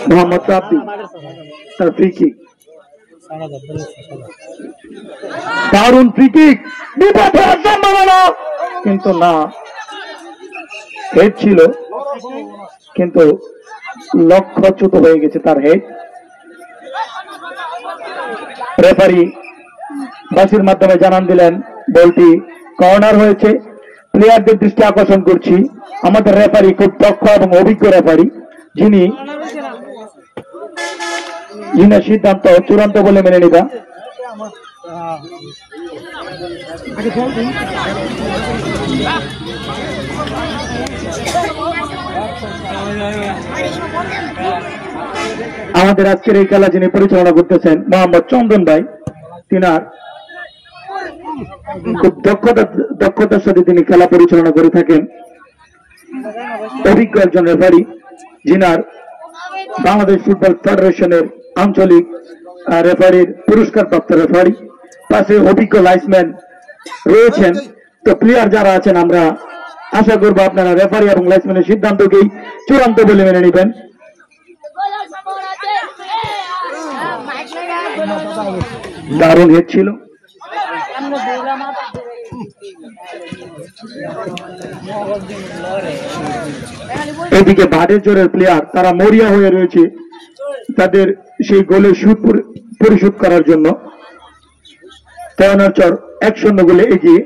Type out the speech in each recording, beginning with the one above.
মোহাম্মদ রাব্বি তার free kick, দারুণ free kick, বিপদ হওয়ার সম্ভাবনা কিন্তু না, হেড ছিল কিন্তু লক্ষ্যচ্যুত হয়ে গেছে তার হেড। রেফারি বাসির মাধ্যমে জানান দিলেন বলটি কর্নার হয়েছে। প্লেয়ারদের দৃষ্টি আকর্ষণ করছি, আমাদের রেফারি খুব দক্ষ এবং অভিজ্ঞ রেফারি, যিনি সিদ্ধান্ত চূড়ান্ত বলে মেনে নিবা। আমাদের আজকের এই খেলা যিনি পরিচালনা করতেছেন মোহাম্মদ চন্দন ভাই, তিনার খুব দক্ষতার সাথে তিনি খেলা পরিচালনা করে থাকেন। অভিজ্ঞ একজন রেফারি, যিনার বাংলাদেশ ফুটবল ফেডারেশনের আঞ্চলিক রেফারির পুরস্কার প্রাপ্ত রেফারি, পাশে অভিজ্ঞ লাইসম্যান রয়েছেন। তো প্লেয়ার যারা আছেন, আমরা আশা করবো আপনারা রেফারি এবং লাইসম্যানের সিদ্ধান্তকেই চূড়ান্ত বলে মেনে নেবেন। দারুণ হেড ছিল। এদিকে ভাটের জোরের প্লেয়ার তারা মরিয়া হয়ে রয়েছে তাদের সেই গোলের সুদ পরিশোধ করার জন্য। তেয়নার চর 1-0 গোলে এগিয়ে।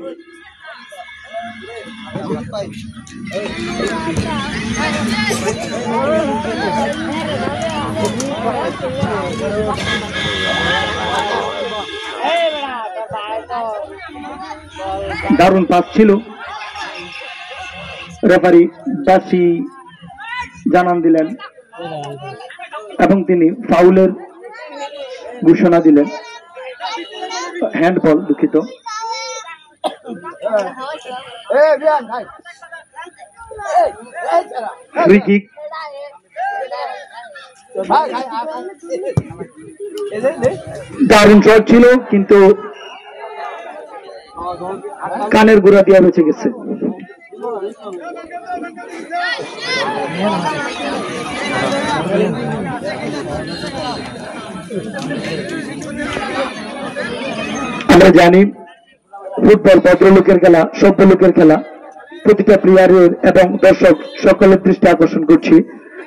দারুণ পাস ছিল। রেফারি বাসি জানান দিলেন এবং তিনি ফাউলের ঘোষণা দিলেন, হ্যান্ডবল, দুঃখিত। ফ্রি কিক, দারুণ শট ছিল কিন্তু কানের গোড়া দিয়া বেঁচে গেছে। আমরা জানি ফুটবল ভদ্রলোকের খেলা, সভ্য লোকের খেলা। প্রতিটা প্লেয়ারের এবং দর্শক সকলের দৃষ্টি আকর্ষণ করছি,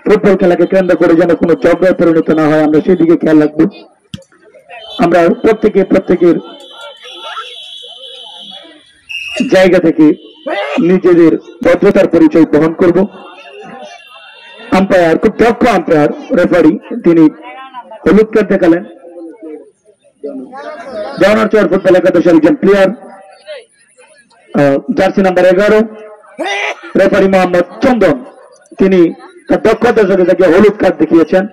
ফুটবল খেলাকে কেন্দ্র করে যেন কোনো ঝগড়ায় পরিণত না হয়, আমরা সেদিকে খেয়াল রাখবো। আমরা প্রত্যেকের জায়গা থেকে নিজেদের ভদ্রতার পরিচয় বহন করব। আম্পায়ার খুব দক্ষ আম্পায়ার রেফারি, তিনি হলুদ কার্ড দেখালেন। দেওয়ানার চর ফুটবল একাদশের একজন player, jersey number 11, referee Mohammad Chandan, তিনি তার দক্ষতার সাথে তাকে হলুদ কার্ড দেখিয়েছেন।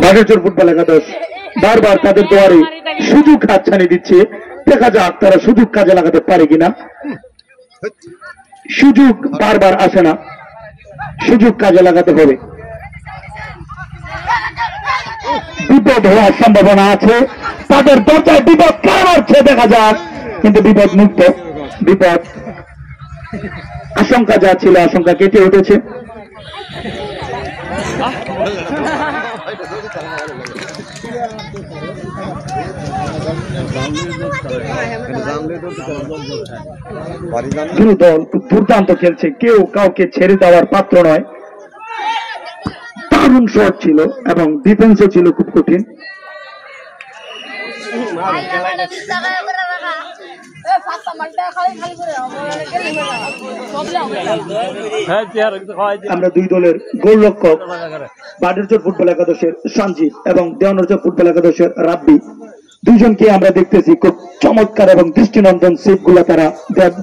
ভাগেরচর ফুটবল একাদশ বারবার তাদের দুয়ারে সুযোগ হাতছানি দিচ্ছে, দেখা যাক তারা সুযোগ কাজে লাগাতে পারে কিনা। সুযোগ বারবার আসে না, সুযোগ কাজে লাগাতে হবে। বিপদ হওয়ার সম্ভাবনা আছে, তাদের দরজায় বিপদ কার আসছে দেখা যাক, কিন্তু বিপদ মুক্ত। বিপদ আশঙ্কা যা ছিল আশঙ্কা কেটে উঠেছে। দুই দল খুব দুর্দান্ত খেলছে, কেউ কাউকে ছেড়ে দেওয়ার পাত্র নয়। দারুণ শট ছিল এবং ডিফেন্সও ছিল খুব কঠিন। আমরা দুই দলের গোলরক্ষক ভাগেরচর ফুটবল একাদশের সঞ্জিত এবং দেওয়ানার ফুটবল একাদশের রাব্বি, দুইজনকে আমরা দেখতেছি খুব চমৎকার এবং দৃষ্টিনন্দন সেভ গুলা তারা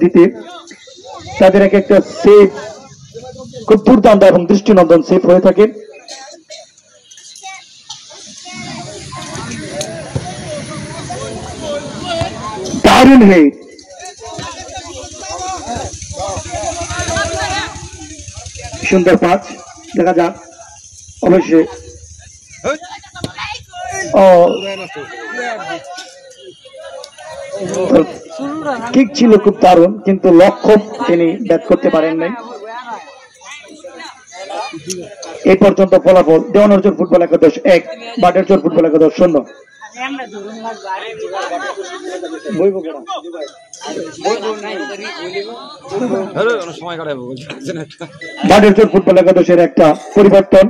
দিতে। তাদের এক একটা সেভ খুব দুর্দান্ত এবং দৃষ্টিনন্দন সেভ হয়ে থাকে। দারুণ হেড, সুন্দর পাঁচ, দেখা যাক অবশ্যই কিক ছিল খুব দারুণ, কিন্তু লক্ষ্য তিনি ব্যাট করতে পারেন নাই। এই পর্যন্ত ফলাফল দেওয়ানজোর ফুটবল একাদশ 1, বাডেরচর ফুটবল একাদশ 0। বাডেরচর ফুটবল একাদশের একটা পরিবর্তন।